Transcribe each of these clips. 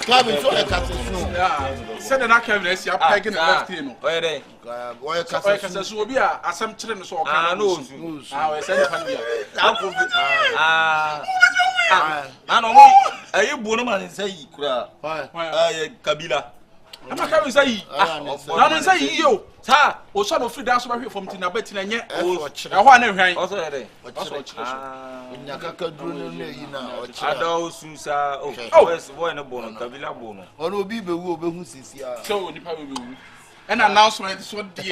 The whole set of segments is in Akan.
Cabin so Cassino. Send an Akabenezer Kyekyekuget left him. Where they? Why Cassino will be a some children so I know. I send I know. You Bonoman and say, Kabila. I'm not coming say, I'm saying you, sir, or son of free dance from Tinabetin and yet, I want to also a day. I know Susa, oh, one of Bono, Kabila Bono. Or will be the woman who sees here. So, an announcement is what the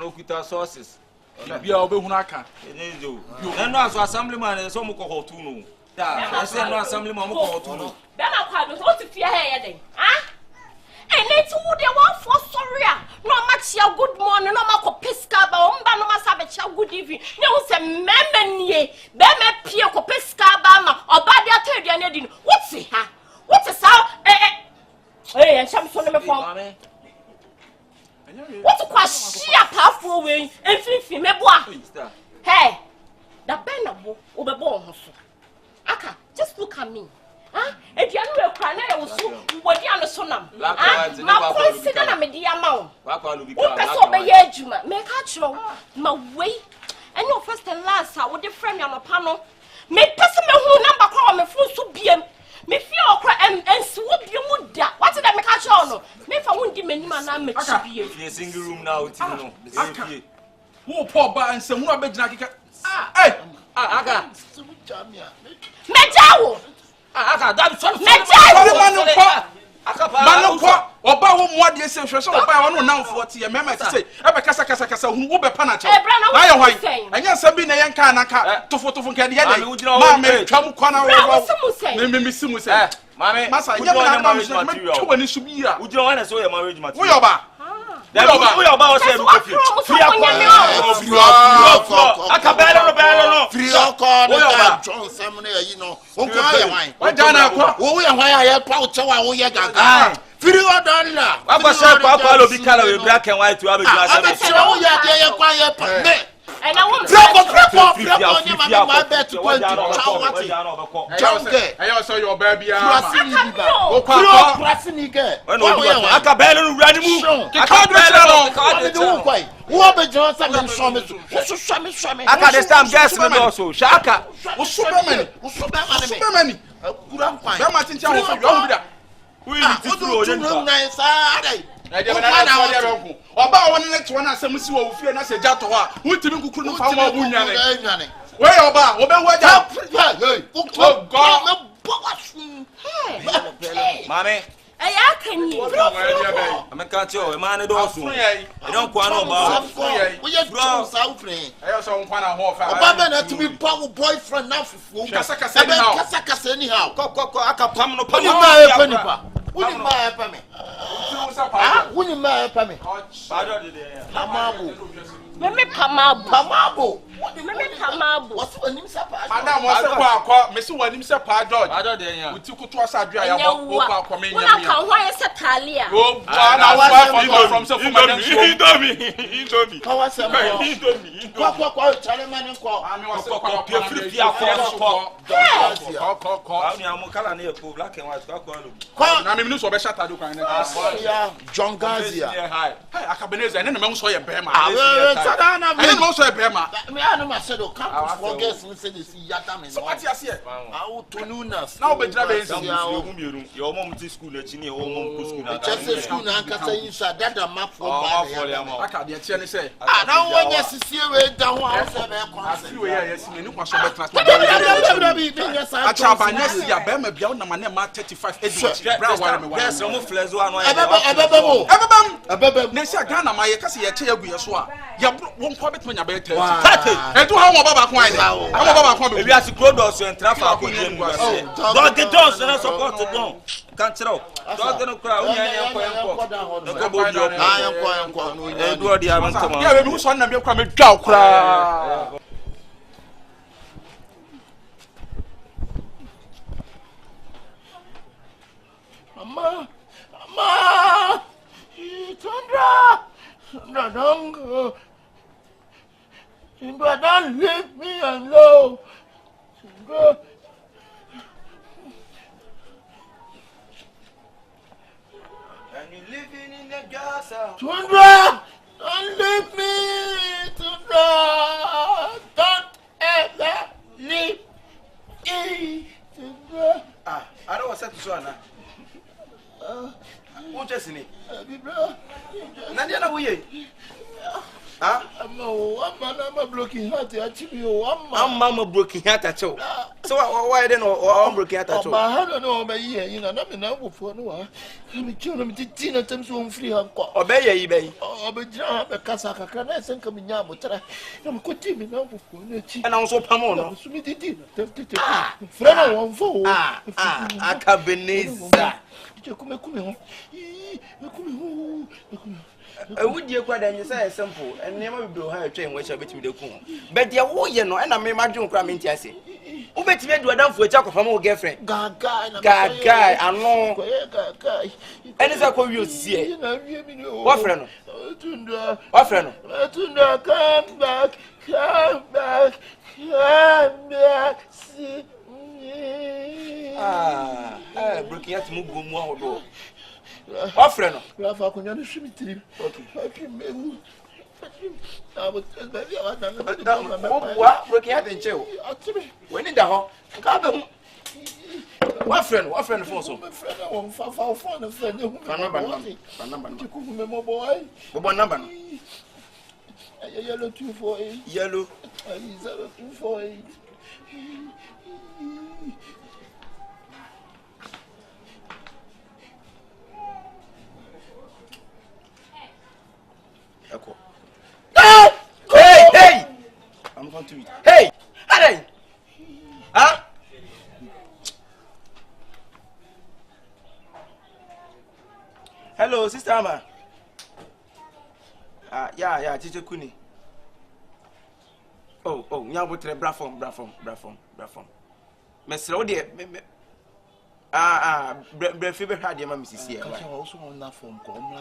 Okita sources. Be our Behunaka. And also assemblyman and some call to know. I said no assemblyman call to know. Then I was what if you're here, huh? And it's who they want for sorry. No much your good morning, no more pesca, but no massage good evening. No, say, Mammy, Bama Pia Pesca Bama, or Badia Terdian. What's it, huh? What's it, hey, and some sort of a form. What to quite sheer powerful way and fifty me boy. Hey, the Benabo over born. Aka, just look at me. Huh? If you know a cry, I will soon what you are sonam. Now consider a media mount. What person obey Juma, make actual my way. And your first and last, I would defend you on a panel. Make person who number call me full to be me feel cry and swoop you would that. What did I make a show? Me if I won't give me man, I'm a single room now. Who poor bar and some more bed like hey, Aga, Mejawo. Aga, that's so Manoko, or bow what you say, so by one now 40 a member to say, ever Casa who will be panacha. I am saying, and yes, I've been a young canaka to photo from Canada. Mamma, come corner, Miss Simus, Mamma, Massa, you know, when it should be here. Would you want to say a marriage material? We are about to say, and I want my bed to I also your baby. Oba one next one asem si wo fie na se jato a wutimi kukuru no fa ma bunyane we oba obe waja oh god mame I can you I'm catch you man do so e don kwa no ba we just bro south free I also want na ho fa oba na to be power boyfriend now fufu kasa anyhow ko aka pam no pam nipa wuni ma help me wuni ma help me pamabo what's the name sapa madam was kwa me so wanim se pa George uti kutu asadua ya bo kwa kwa una kan ho ye setale a go na wa from so indomie kwa se mo kwa chale man ko kwa free ko am kala na e black and white kwa na me no so be shata do kwan na John Gazia hey Akabenezer ene me so ye bema sadana ene me so ye bema me anu ma se do come forget we say this yata me so what you say how to nunas now be jira be nsi your mom to school e chi ni your mom to school na just school na nkasa insha dada map for ba aka de tie ne say na wonya sisie we da ho a se be kwa se we ya yesi me ni kwa so be transport acha ba nyesi ya bema bia na ma 35 edit bra ware me ware yes mo flex one ebebe na si Ghana ma ye kase ye che yagu ye so a ya won kwa betuma nya be 30 edu ha mo baba kwa ide ha mo baba kwa be ebi asi clodos en trafa ko je mu ase don get us na support don kan tro don get no kra onya enko no ko bo dio enko no edu odi amantama ya be mi so na me kwa me dwa kra mama Sandra don't leave me alone. And you living in the Gaza. Tundra, don't leave me, Tundra. Don't ever leave me, Tundra. I don't want to say to who just in it? Nadia, we I'm a broken heart. I'm mamma broken heart at all. So why then or broken heart at all? I don't know, but you know, nothing now for no. Let me kill them to dinner terms on free and obey ye bay. Oh, but a casaka can I send coming out, but I'm quitting me now for and also Pamona. Friend, one fool. Akabenezer. Would you quite and you say simple and never do her train which I bet you the coon. But dear, oh, you know, and I may imagine cramming Tessie. Who bet you do a dump for a chocolate from old girlfriend? God, guy, I know. And it's a call you see. What friend? What friend? Come back, come back, come back. Breaking out to move more. What friend? Rafa, can you shoot me three? Okay, maybe. I was what? Breaking out in jail. When in the hall, come. What friend? What friend for so? My friend, I want a friend. Number boy. What number? Yellow 248. Yellow 248. Hey! I'm going to eat. Hey! Hey! Huh? Hello, Sister Amma. Yeah, Teacher Kuni. Oh, now what? Brafom. Mr. Ode, Brefiber had your mammy here. I also on that phone call.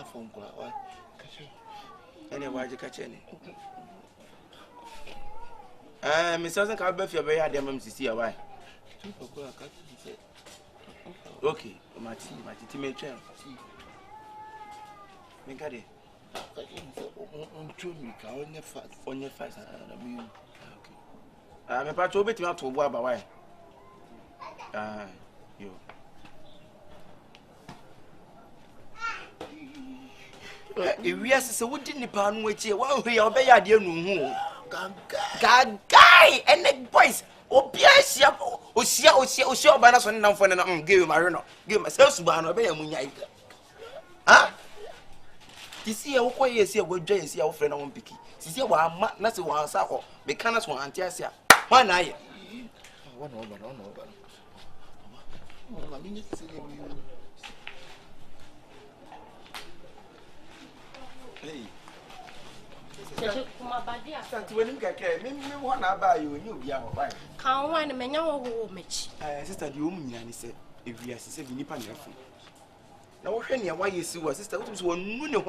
Anyway, you catch any. Miss Susan can't be very hard, mammy, see why. Okay, my teammate. Make a day. On your fast. I'm about to bet you out to work by why. You. If we are so what didn't pan which you won't be obey a dear no. Guy and the boys. Oh, yes, oh, banners on down for an give Marino. Give myself to ban obey a moonlight. Ah? This year, what you see, what Jay is your friend on Picky. See, what not one sack, because one Antiasia. One eye. One over. Hey. When you get me, one about you, you'll be out. Can't want a man who match. Sister, you mean, said, if you are 7 Nippon. Now, why you see what sister was one moon.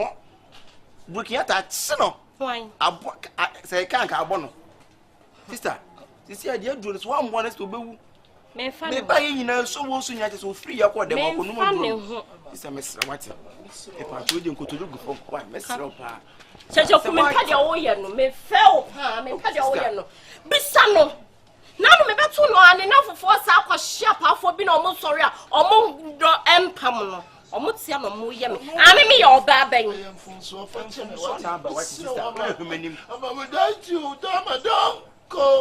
Looking at that, son. Why? I say, I can't have sister, this year, dear, do this one wants to be. Me buy you know so soon as so free up what the no. It's a mess. What? If I told you to look for quite mess up. Such a woman had your oil, me fell, me had your oil. Bissano. Now, me better no and enough for Saka sharp for being almost sorry, among the empire. Almost some more yummy. I'm me your baby.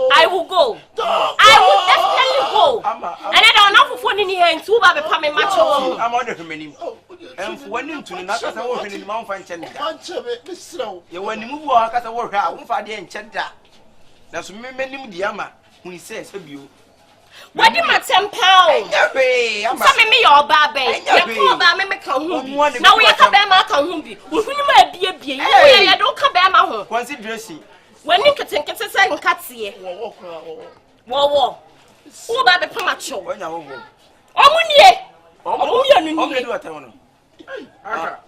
I will go. I will definitely go. And I don't know for 1 year and 2 by becoming much. I'm on the many. And for 1 to another, I work in Mount Fanchen. You want to move work as a worker, I won't find the enchant. That's many Diama when he says, you. What do you want £10? Some me your baby. Now we are coming back home. We might be a beer. I don't come back home. What's it dressing? When you can think it's a second cat here. Whoa. Who about the Pamacho?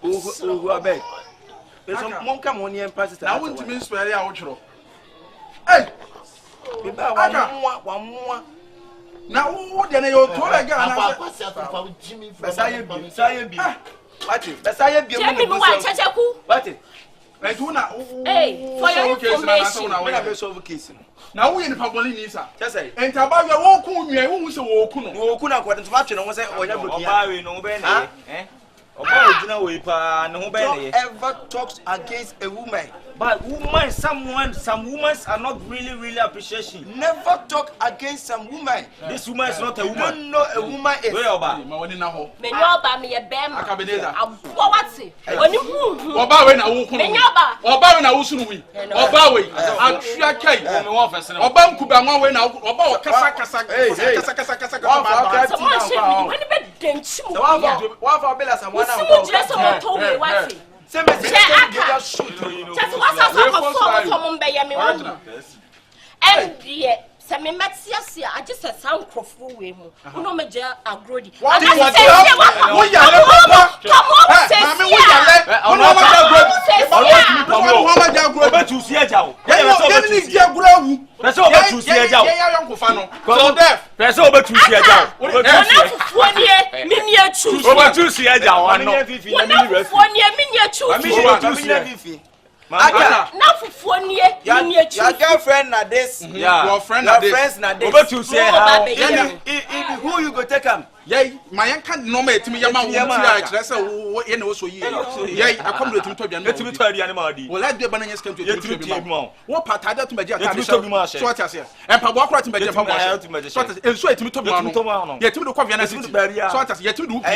Who are big? There's some monk come on here and pass it. I want to miss where I outro. Hey, one more. Now what then you told again? Hey, for your information. Now we in the public needs her. Just say, and about your walk, who so walk, according to what you know, say, or you no benny, eh? Don't ever talks against a woman. But woman, some women are not really appreciation. Never talk against some woman. This woman is not a woman. Don't know a woman is. Me know about me a bem. Akabenezer. What's it? Oba we na wo kunu. Oba we na wo sunu wi. Oba we. Atwa kai. Oba nkuba nwa we na oba wo kasa. When be denchi mu. One for bela some one now. Some told me what it. Say me just shoot. Just what's up for me one. And yeah. Se me matiasia I just a sound crofo we mu uno meje agrodi what you want wo yale papa come on say mama wo yale ono ma agrodi ono ma agrodi be tu si eja o ye ni di agura wu pese o be tu si eja o ye ya yon kofa no so def pese o be tu si eja o ona fufuo nie mini achu o be tu si eja o ano ona fufuo nie mini achu Aka, na fufuo nie mini achu your girlfriend na this your friend na this friends na this o be tu si how who you go take am yey my yanka normal etimi yama wo tira kire se wo ye na wo so yi yey akom do etimi to bia no etimi to aduane ma odi wo la de bana nyeskem to etimi to bi ma wo patada to meje atade so what ase empabo akora to meje empabo ase so what ase enso etimi to bi no ye etimi do kwa via na city so what ase ye etimi do bi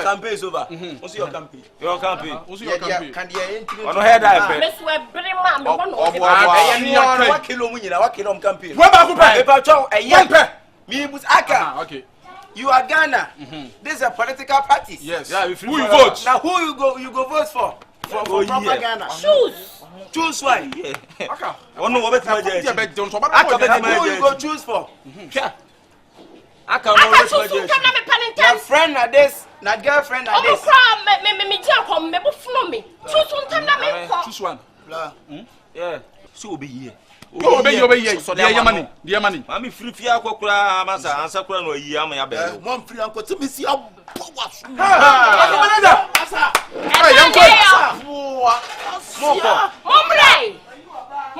campaign is over also your campaign also your campaign can dey etimi ono head eye pe me so e bere ma me won no wa kilo mu nyina wa kilo campaign wo ba ku pe e pa cho e me bus aka okay. You are Ghana. This is a political party. Yes. Yeah, who you vote? Now who you go vote for? For proper Ghana. Choose why? Yeah. Okay. Ono wo betima je. Who you go choose for? Aka no Your friend na this, na girlfriend na this. Me dia kom me bofno me. Choose one na me ko. Choose one. Yeah. So obi here. Obey ye money. Mami free fia akokura amasa ansa kura no yi ama ya be. Mom free anko ti me si abowaso. Ha! Hey, yanko.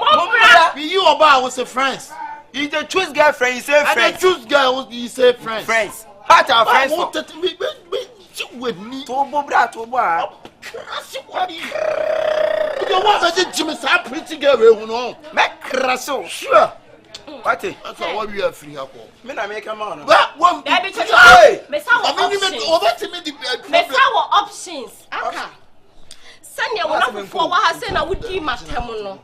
Mombre. Be you about was a friends. You dey choose girlfriend, you say friends. I choose girl, you say friends. Friends. Part our friends. With me. To bobra to boa. You want to Jimmy say pretty girl we no. Make crasso. Sure. What? That's what we are free up. Me na make am on. But one. Hey. Me say options. Aka. Sanya wona fo wa ha say na wudi matem no.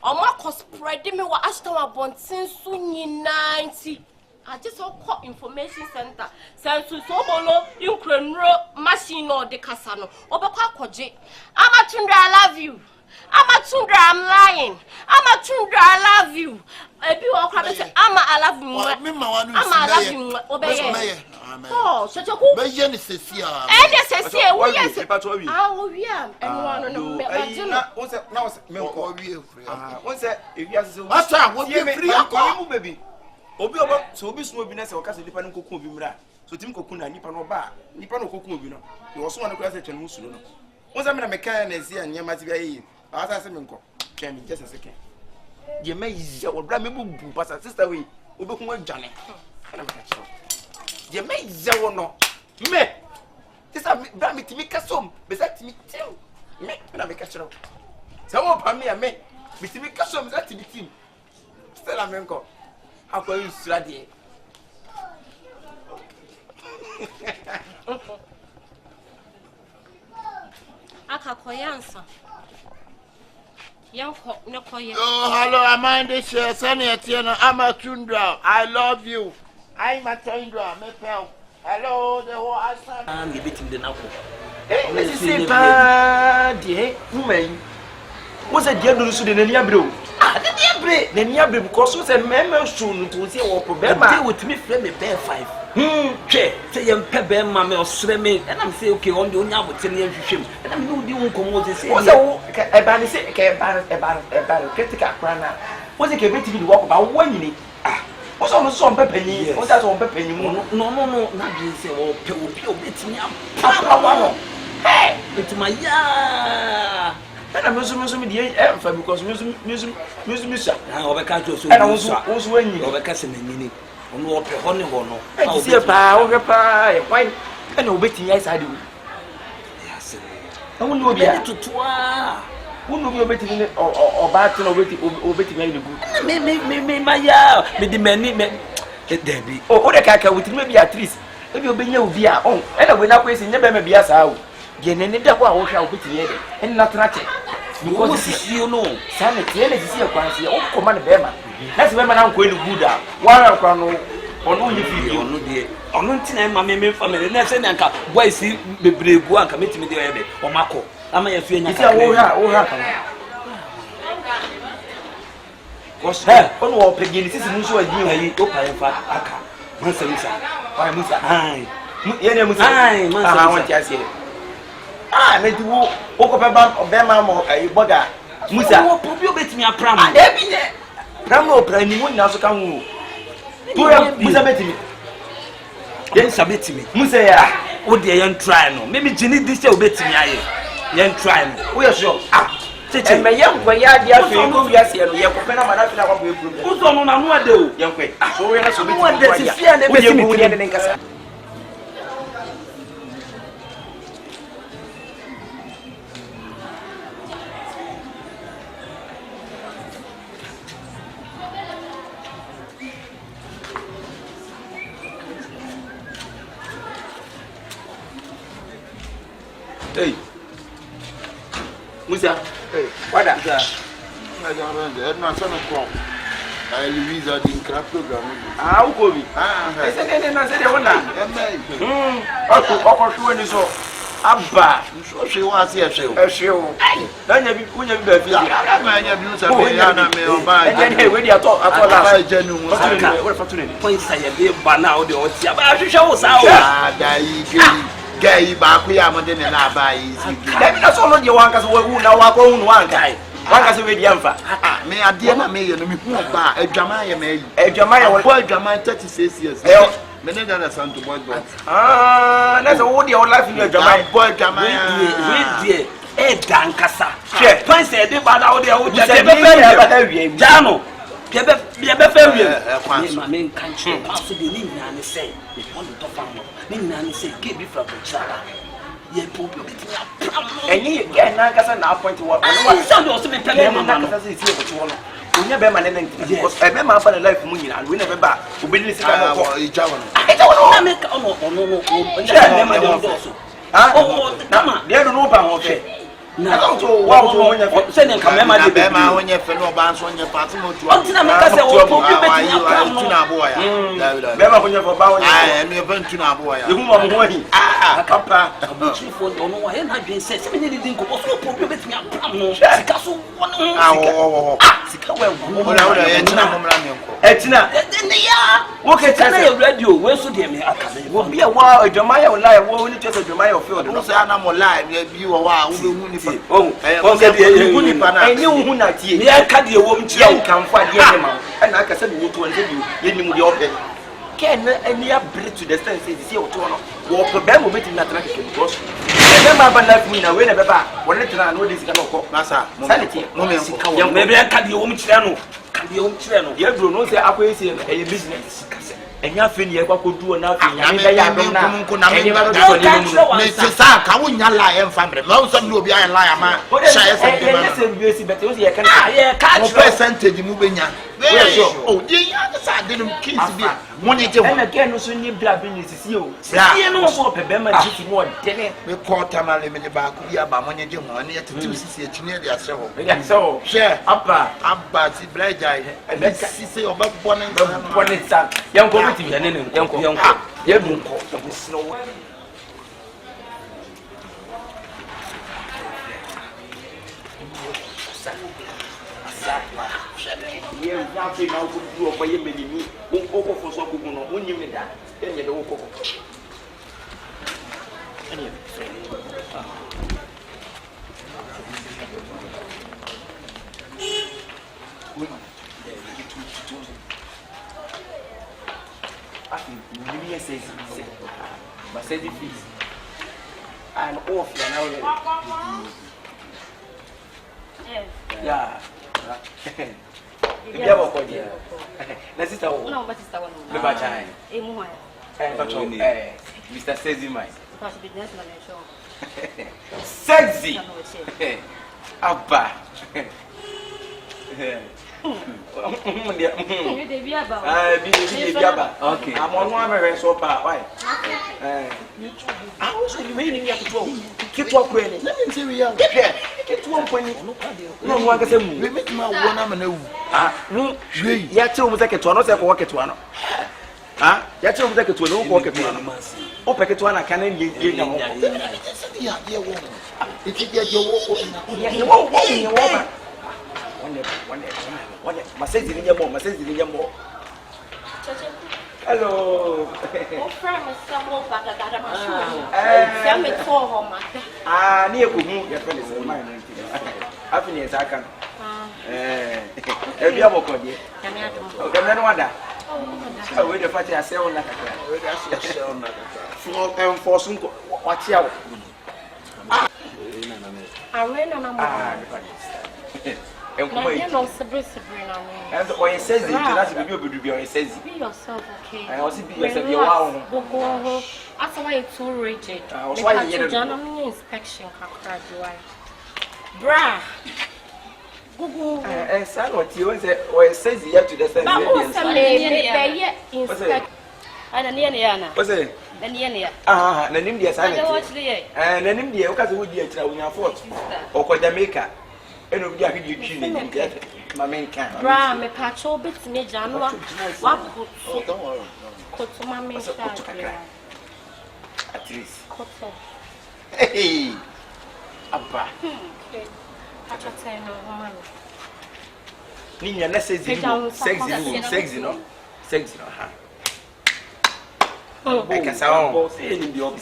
Omo cospread me wa Ashtown abontin so nyina nti. I just call information center. Sensu so bolo inkrenro machine no de kasa no. Obekwa kwaje. Amatundra I love you. Amatundra I'm lying. Amatundra I love you. Ebi wo kwa say ama I love you. Me ma wanu ama I love you. Obeye. Oh, so you be ye ni sesia. Dey sesia wo yes. Ah, wo wi am. Enu no me baje na won say me ko wi free. Ah, won say ewi ase so. Asa wo be free akọ mu baby. Obi oba so obi so obi na se o ka se nipa no kokun obi mra. So tim kokun na nipa no ba. Nipa no kokun obi no. E wo so wan ko ase twen mu sulo no. Won say me na me kan na zi anya ma ti bia yi. Asa se me nko. Twen me just a second. Ye ma yi o bra me bu pasa sister we. Obi kun adwane. Na me ka chi. Ye ma yi wo no. Me. Sister bra me timi kasom. Be sa timi tim. Me na me ka chi. Se wo pa me me. Me timi kasom za timi tim. Stella me nko. Akwa yu sradie. Aka koyansa. Yanko ne koye. Oh, hello, Amanda share Sanya Tiana. I'm a Tundra. I love you. I'm a Tundra. Me pal. Hello, the whole Ashtown. I'm debating the nako. Hey, let's see bad. Hey, woman. What's a dear so the near bro? Ah, the dear bre. The near bre because what's a member soon to say what problem. Deal with me friend me bear 5. Che, say yam pebe mama or sreme and I'm say okay on the onya with 10 years shim. And I'm no the come what say. What's a ban say about critical crana. What's a bit to walk about 1 minute. Ah, What's on some penny? What's that on penny? No, not just say, oh, people beating me up. Papa, hey, it's my ya. And I'm also the air because music. Now, I can't do so. And I was when you over Cassin and Mini. On what honey or no. I see a pie, wine, and obeying yes, I do. Yes, I won't know to twa. Who know you're betting or batting or betting any good? Me, my ya, me the many men. Debbie, or the caca with maybe at least. If you'll be your beer on, and I will not waste never maybe as out. Jenny, that one shall put together and not nothing. Because this is you know, sanity is here, quantity, oh, command Bema. That's when I'm going to Buddha. While I'm on only video, no dear. On nothing, my mammy family, and send and why see the brave one committing me the or Marco. I'm a feeling it's a was her on all Peggy, this is Musso and you, open Aka. Musa, why Musa? Aye, I want to say. Ah, made you walk about Obama or a bugger. Musa, you bet me a pram. There be there. Pram or pram, you wouldn't also come. Musa bet me. Then submit me. Musa, oh, dear, young try no. Maybe Jenny this year bet me. Young try no. We are sure. Ah, and my young boy, dear, go yes, you have a man. Who's on one do, young quick. So we are so one that is here and everything. Hey, Musa. Hey, what up? I don't know. Son of Pop. I Louise are in craft program. Ah, who go? I said, I said, I want to. Abba, so she was here. A show. Then you couldn't have been. I'm a buy. And then when you talk about genuine, what fortunate points I have by now, the old show us out. Gay Bakuya Modern and Abai. That's all you want us who now are going one guy. One has already answered. May I dear me and me bar a Jamaya may a Jamaya boy Jamaya 36 years. Menendana son to boy. Ah, that's all your life in your Jamaya boy Jamaya. Dear, a dancasa. Points said about out there with the Jano. My main country, also the Nina say, if one to talk Nina say, give me from the Chara. And you get Nankasa now point to what I sound also been telling Nankasa is here for one. We never managed because I remember for the life of Munina and we never back. We believe each other. I don't know. Oh, they don't know about okay. Now, wow, sending Kamema when you fell bounce on your party. Until I make us never when you're about I am your Ventura boy. You are going. Ah, Papa, for don't know why I've been said. Somebody didn't go so prohibit me. Castle one. Etina, look at the radio. Where should they will be a while a Jamaya lie, won't just a Jamaya field. No, I'm alive. You are wow. Oh, I knew who not here. I can't be a woman to come find you, and I can send you to you. The office. Can any upgrade to the sense is here to walk a bamboo meeting that I can cross. Remember, left me away never back. When I know this cannot call Massa. Sanity, no, maybe I can't be a woman channel. Can be a woman channel. You do not say I will see a business. And you have you could do nothing. I mean, I don't know. Family. Most of you be a liar, man. Percentage moving. Oh, the other side didn't kiss me. And again, no sooner blood business you. You know what, Pebema, more than we call Tamale in the back. We are by money to see near the assault. So, share Abba, see Blade, and let's see about one son. Young committee, and young slow. You have to now do a way many for so good. When you that, then you don't go. says it fees. I'm off now. Yeah. Yeah, what dear? Let's sit down. No, but it's the one. The batch. Mr. Sexy Mike. Sexy. Abba. Okay. I'm on one so far. Why? I also remaining here to keep up with. Let me see we are. Get 1 point. No one can say we make my one am no. Ya tell me take to no say work it one. Ah, ya tell me take to no work it one. O packet one can ye nyam. It is your work. One message in your mom, hello. Oh, friend, someone back at that machine. For home. Ah, near your friend is mine. Happiness, I can. Every other body. Okay, then what? I wait for you. I say, on that. For some, watch out. I ran on and what he says, it says, be yourself, okay? I also be yourself. You are that's why it's too rigid. Why you general inspection? Bra. Google. And son, what you say, or it says you have to the same. What's it? The name, yes, I and the name, the Ocas would be a traveling afford or Jamaica. And we are you get my main camp. Bram, a patch all bits me, Janua. What could to my main at least. Hey, Abba. Nina, let's say sexy, no? I can sound in the open.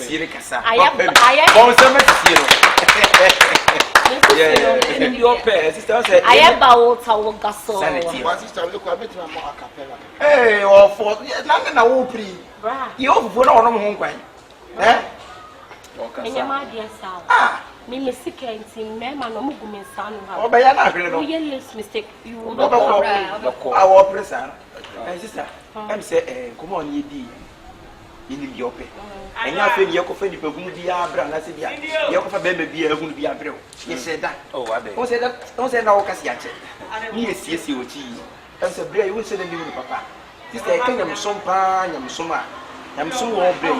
I am about our gasol. Hey, or for nothing. I will pre. You put on home. Eh? My dear son. Ah, me sick and team, mamma, no movement, son. Oh, by an mistake. You will not our present. And sister, I'm saying, come on, ye did. In your pay. And you feel your coffee, but won't be a brand as if your coffee baby won't be a brew. You said that. Oh, I don't say that. Don't say no, Cassiat. Yes, you tea. That's a brave, you will say the new papa. This day, I am some pan, I'm so much. I'm so more brave.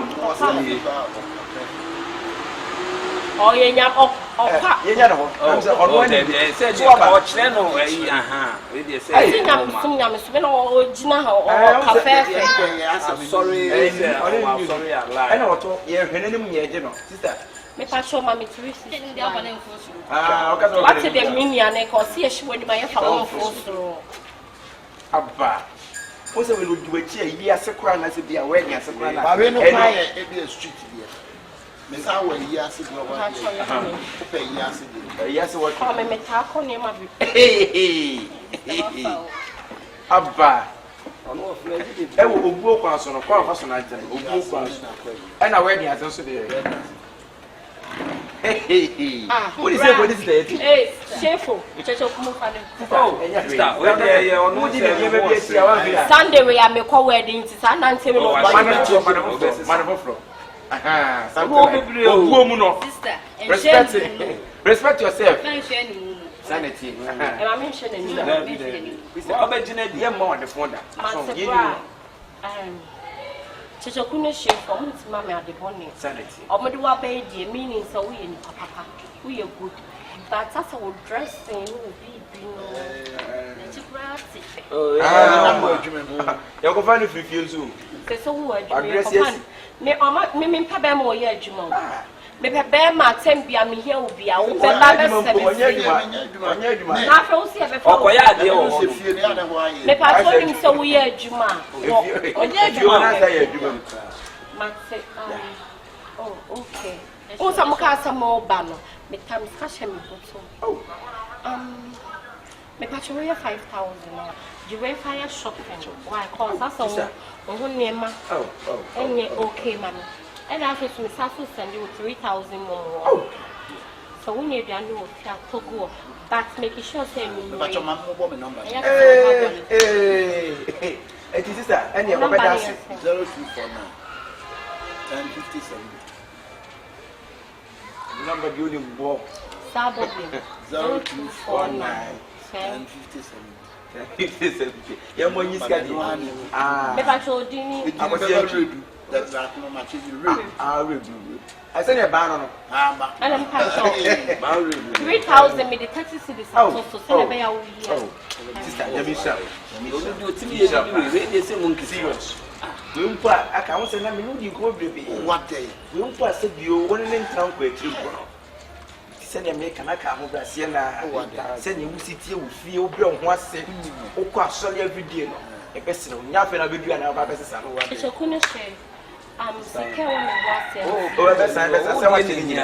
Oh, yeah, on one day, said you about channel. Aha, I think I'm some original or cafe. Sorry, I know, you're an sister. Me patrol mammy to receive the opening for you. What's the minion? I can see a shoe in my phone for Abba. What's the will do a chair? Yes, a crown as if be a wedding as a crown. I will not buy a street here. Miss Howard, yes, yes, what call me talk on him. Abba. I will walk us on a car for some item. And I wedding has also there. Hey, what is it? What is that? Hey, shameful. Sunday we are make a wedding to San Antonio. Respect yourself. Sanity. I'm mentioning you. More the phone. Chachakuna share for me to mamma at the bonnet. Sanity. Or Madua baby, meaning so we in papa. We are good. But that's our dressing will be you're going to refuse you. So, what? Me papa more yet, Jumon. Me papa my tempia me here will be our me papa told him so we are Juma. Oh, okay. Oh, some cars are more banner. Me time cash him. Me papa we are 5,000. You will fire shopping. Why? Cause that's all. Oh, okay, man. And after some sassy send you 3,000 more. Oh. So we need to know to go. But make sure say you but your mom will number. Hey, it is that any of that 0249 1057. Number building walk. 0249 1057. Yeah, when you schedule. Never told you. That's not no much. I send a banner. And I'm passing 3,000 me the taxi cities. So send a oh, sister, let me shout. Serious. We won't put I can't say, I mean, you go what day? We won't pass it. You won't in town quick. Send a make an account of that Siena. Send you city with feel beyond what say. Oh, quite sorry every day. A person, nothing I will do and our business. It's a corner share. I'm secure when I oh, that's what you mean.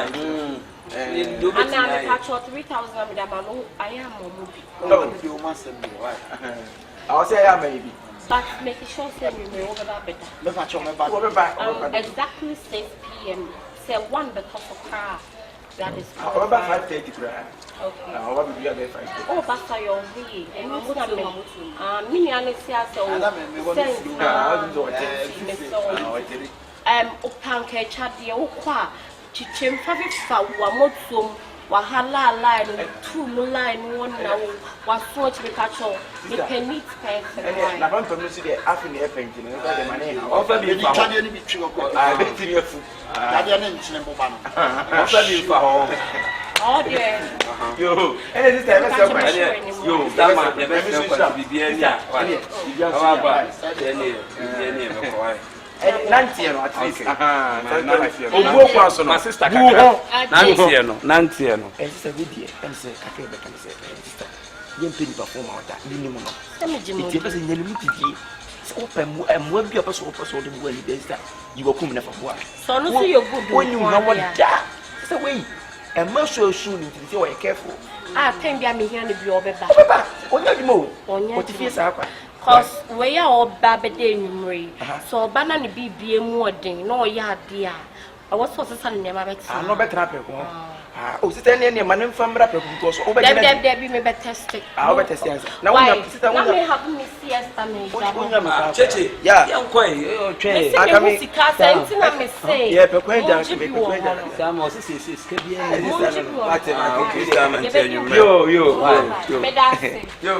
And now the catch of 3,000 with a I am a movie. No, you must be right. I'll say I maybe. But make sure say you know about better. Look at your back. Exactly 6 p.m. Say 1 because of car. That is about 5:30 grand. Okay. What will be at 5:30? Oh, Pastor, you're here. And what's that mean? Mini Alicia so Opanke Chadi Okwa, Chichem Favifa, Wamotum, Wahala line, 2 line, 1 now, was so to catch all. You can meet person. And I want to see the afternoon painting and the money. Offer me the tree. I bet you food. I didn't know. Offer me for home. Oh, dear. Yo, and this time, yo, that man, the best be here. How about and Nancy, at least. My sister, Nancy, and sister, and say, Akabenezer can say, sister, you pay performer that minimum. It was in the limited. Open and will be a person for the way that you will come for work. So, no, you're good when you know what that is the way. And most so soon to be very careful. I think I'm here to be over back. What do you move? What if you are? Because we are all Babade Numri. So, banana be more ding, no yard dear. I was so son never met. I'm not better. Oh, sit any man from Rapper because over there be me better stick. I'll better say. Now, I have me siesta. Yeah, I'm quite. I can make a say. Yeah, but quite down to make a some of this is yo.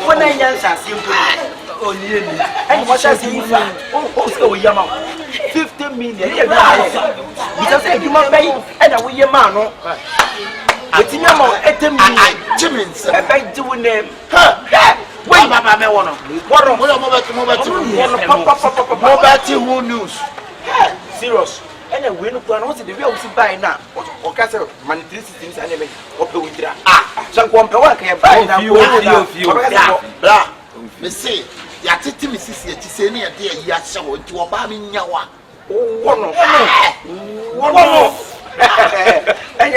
When I answer simple, and what does he say? Oh, Yama 50 million because a human being and a wee man. I think I'm on 80 million. Jimmins, I beg doing them. Wait, Mamma, what news? Serious. And then we look on the real buy now. Or castle, monetary things and everything. Open with that. Some company can buy now. Blah. Me say, Yatiti Missy, say near dear Yasho to Obama in Yawa. One. And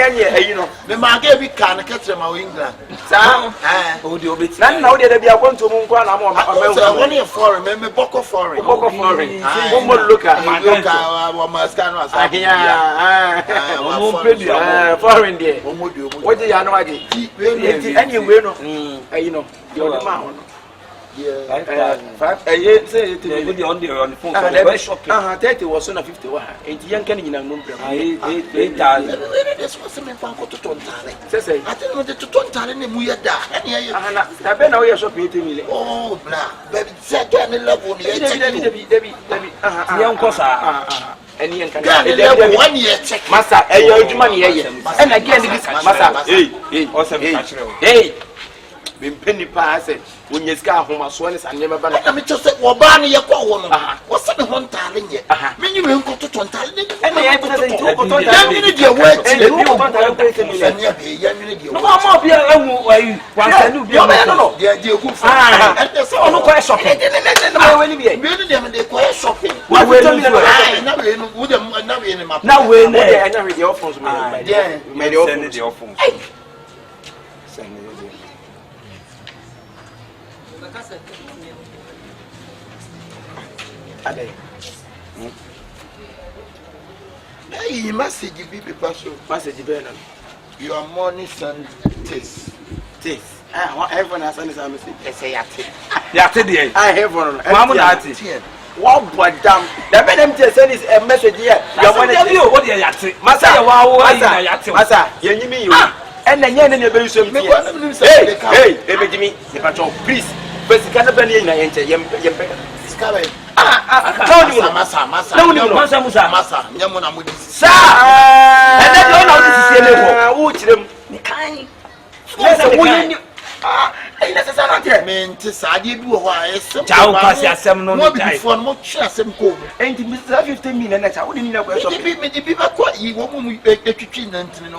you know, the Margaret can't catch them out England. Oh, the obit. Now they be a one to Munguan. I'm only a foreign, remember Boko foreign. Boko foreign. One more look at my look at my scanner. Foreign there. What do you know? Anyway, you know, you're the man. Yeah, 5 a year say it on the phone. 30 was on 51. 8 young can in a number. This was something from Cotontale. Say, I don't know the Tontale and we are there. I've been away shopping. Oh, black, baby, second level. Debbie, young Cosa. And you can 1 year check, Master, and your money. And again, this Master, hey, penny pass it when you scar home as well as I never been. I'm just saying, well, Barney, you're calling. What's the one talent yet? When you will go to Tontal, and I put it to your work. No, I'm here. Hey, message you be special. Message Ben. Your money son taste. Everyone has any message. They say yati. Yati. I have one. Mamu yati. What but damn. The men them send is a message here. Your money. What you yati? Masa wow yati. Masa, you mean you? And then you be so. Hey, Jimmy, the patrol, please. But you cannot be in a enter. Discover. Masa. Yamuna Mudi. Sir! And then you know this is a level. Watch them. The kind. I mean, to Sadi, you are some Chow Passiasem, no before much as some cold. And to Mr. 15 million, I wouldn't know where the people quite you won't be a kitchen and 10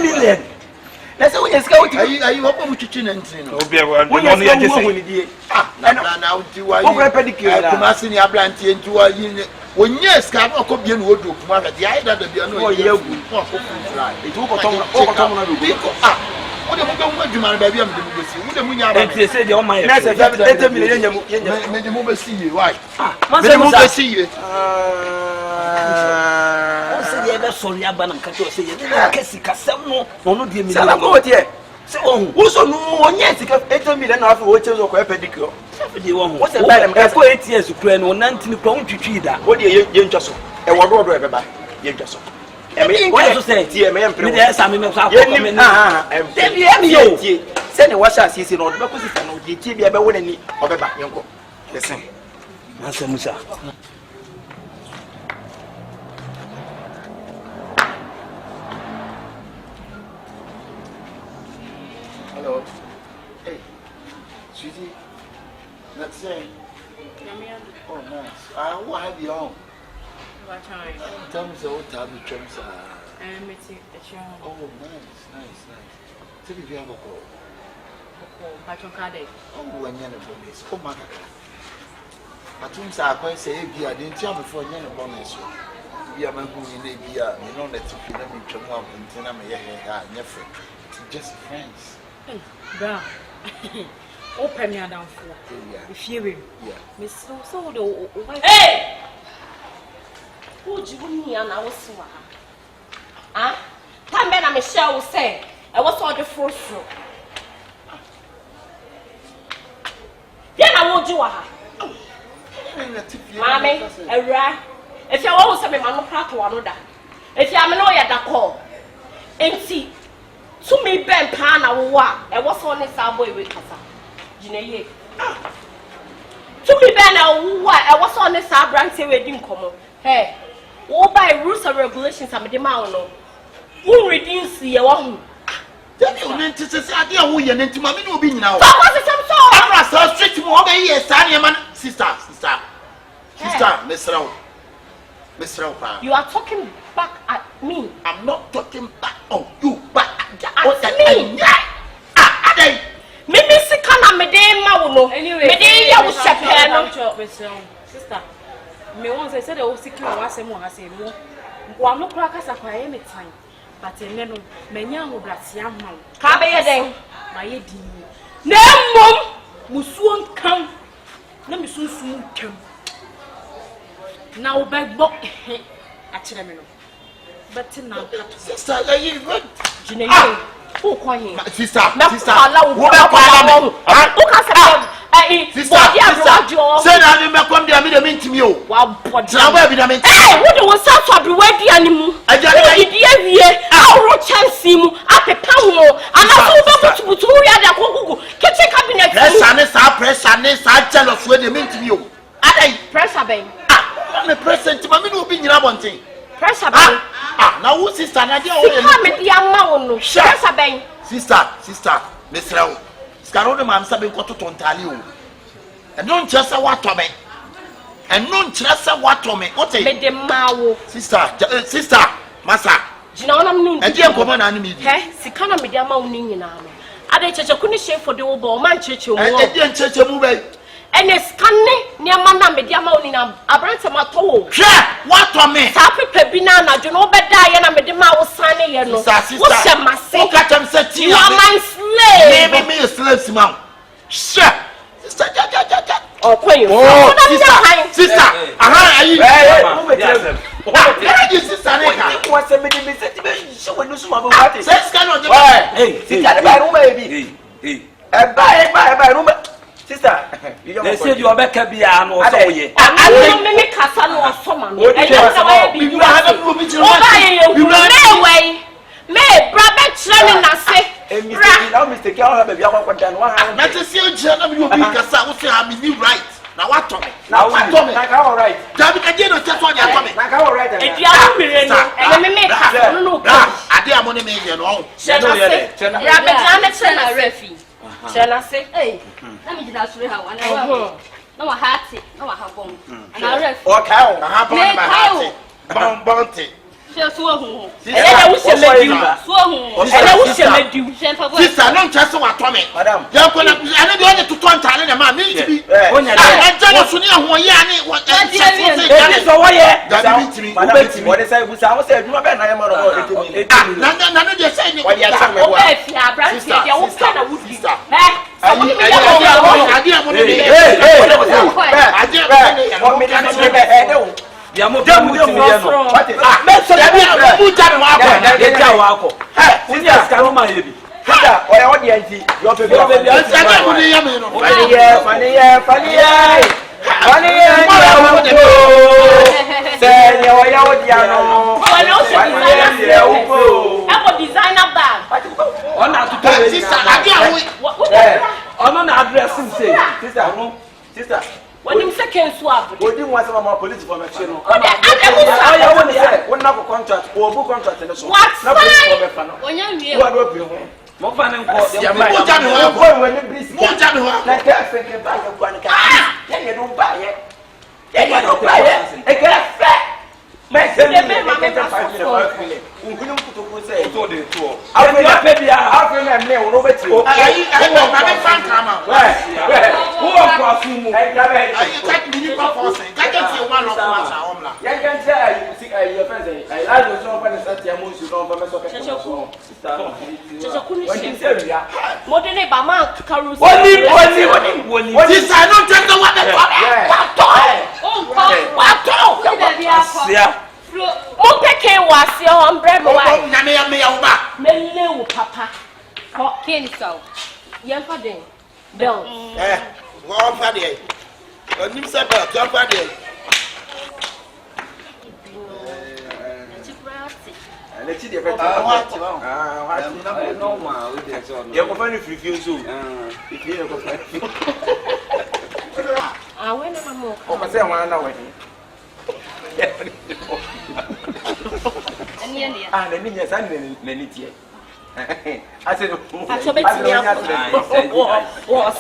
million. That's how it's going. Are you open with kitchen and when you're only now to a pedicure, Masini Ablanti and to a unit. When yes, can not be in wardrobe, the idea that you know you it will come on people. What do you want to my baby? I'm going to see you. They say, oh, my, that's a million. Made the movie see you. Why? I see you. Sorry, I'm going to say, Cassamo, or no, dear, I'm going here. So, also, no, yes, 8 million of watches or pedicure. What's the matter? I've got 8 years to plan on 19 pounds to cheat that. What do you just so? And what road everybody? You just so. I mean, what you say, dear man, there's some in the send a washer season or the position of the TV ever winning of a back young. Listen, Master Musa. Hello. Hey, sweetie. Let's say. Oh, nice. What have you on? Tell me so. Tell me, sir. Oh, nice. Tell me if you have a call. Oh, when you're bonus. Oh, my God. I think I quite say, I didn't tell before you're bonus. We are my who in a beer, you know, that if you let me come up and tell me, never. Just friends. Brown. Open your down for if you will. Miss so the hey! Who do you mean? I was so. Ah, Pamela Michelle will say, I was all the first row. Then I won't do Mammy, a rat. If you always have a man, part one another. If you am a lawyer, that call. Empty. To me, Ben Pana, I was on this boy with Casa. Jine. To me, Ben, I was on this branch wedding come. Hey. All by rules and regulations, I'm a demand. Who reduce your own? Tell you, I who you're into my will be now. I'm not straight to over here, Sanya, sister, Miss Raupa. You are talking back at me. I'm not talking back on you, but at me. Maybe Sikana Medem Mauno. Anyway, Medea was Shapano. Sister. Me once I said I was sick of what I say. One no crackers at my any time, but in Neno, Menya will bless young man. Come here, my dear. No, Mom, Musuon come. Let me soon come. Now, bag book at Chemino. But now, sister, you good? Jenny, who calling? Sister, allow Sister, send out the come there, I mean to you. Wow, what do you want to be ready anymore? I didn't hear our chance him up a pound and I was to the kitchen cabinet. Press and I tell us where they mean to you. I press a bang. I'm a present to my middle being one thing. Press a bang. Now, who sister, I don't know. Press a bang. Sister, Miss Row. skaro de mam sabe ko to tontale o e no nkyerese watome e no nkyerese watome what me de mawo sister masa jina wona mnu e die nkomo na anu mi di sika na me de ama woni nyina no ade checheku ni shefo de wo bo man cheche mu e die ncheche mu bai ene scanne ni ama na me de ama woni na abrante ma to wo hwe watome sa pepa bi na na dwo no beda ye na me de ma wo sane ye no wo se mase o ka tem se ti you are my slave me slave simam she sister ja oh queen sister aha ayi you sister neka what's the me set me show when you suma bo what say scan on the sister by room baby by room sister they said you obeka bia no so ye ano me kasa no so ma no e na wa bi me brother training na say mistake I have baby akwa dan wa ha na te see je na me obi kasa wo say am ni right na watome na ka right dabi ka je no te so dia tome na ka right e dia mere no e me kasa no ade amone me je no ya be jana chena refi chena say na me jida sure ha wa na wa hati na wa ha bom na refi o ka na ha bom bonte she so hu ele wo se mediu so hu ele wo se mediu sister no ncha se watome madam ya ko na ane de onye tutu ntale na ma me ntibi onya na jana so ni ho ye ani wo e so wo ye dabi timi ubetimi wo de say busa wo say aduma be na ye mo no etimi na no de say ni wo de say me wo be fi abrante de wo ka na wo di ade amone me ade ya mo demu timi ye no what is me so da bi mu ja me wa ye ja wa ko unya ska no ma ye bi sister oya wo de anti yo baby ade mo ni ya me no funny say ya wo de ano designer bag ona to to sister ade awo ona na address say sister when him second swap odi nwa sama ma police information no oya wo ni say won na ko contract o bu contract ne so na police for me fa no onya wie wo do bi ho mo fa ne nko ya ma mo ja me ho ko wo ni bris mo ja me ho na ka fe ke ba ye kwa ni ka ye do ba ye e ka fe me se ni me ka fa ni unkunum kutoku say to de to afre na me wo be ti o ayi na me fan kama wo ko asu mu e ka be ayi ka ni pa force ka ke ti wa lo kwa sa omla ya kan say ayi si ayi your friends ayi la do so pa ni sa ti mo su no fa me so ke cheche kuni wani say ya modene ba ma karu woni sister no take the one that sia o peke wase o mbrem wa na me ya uba mele wo papa ko ken so yan fa den bell wo fa de onim se bell to fa de le ti de beta what na no ma we de so no ye ko fa ni free so if you ko fa we na mamo o ko say wan na we ani na ni nya san na ni tie ase no acho beti ya wo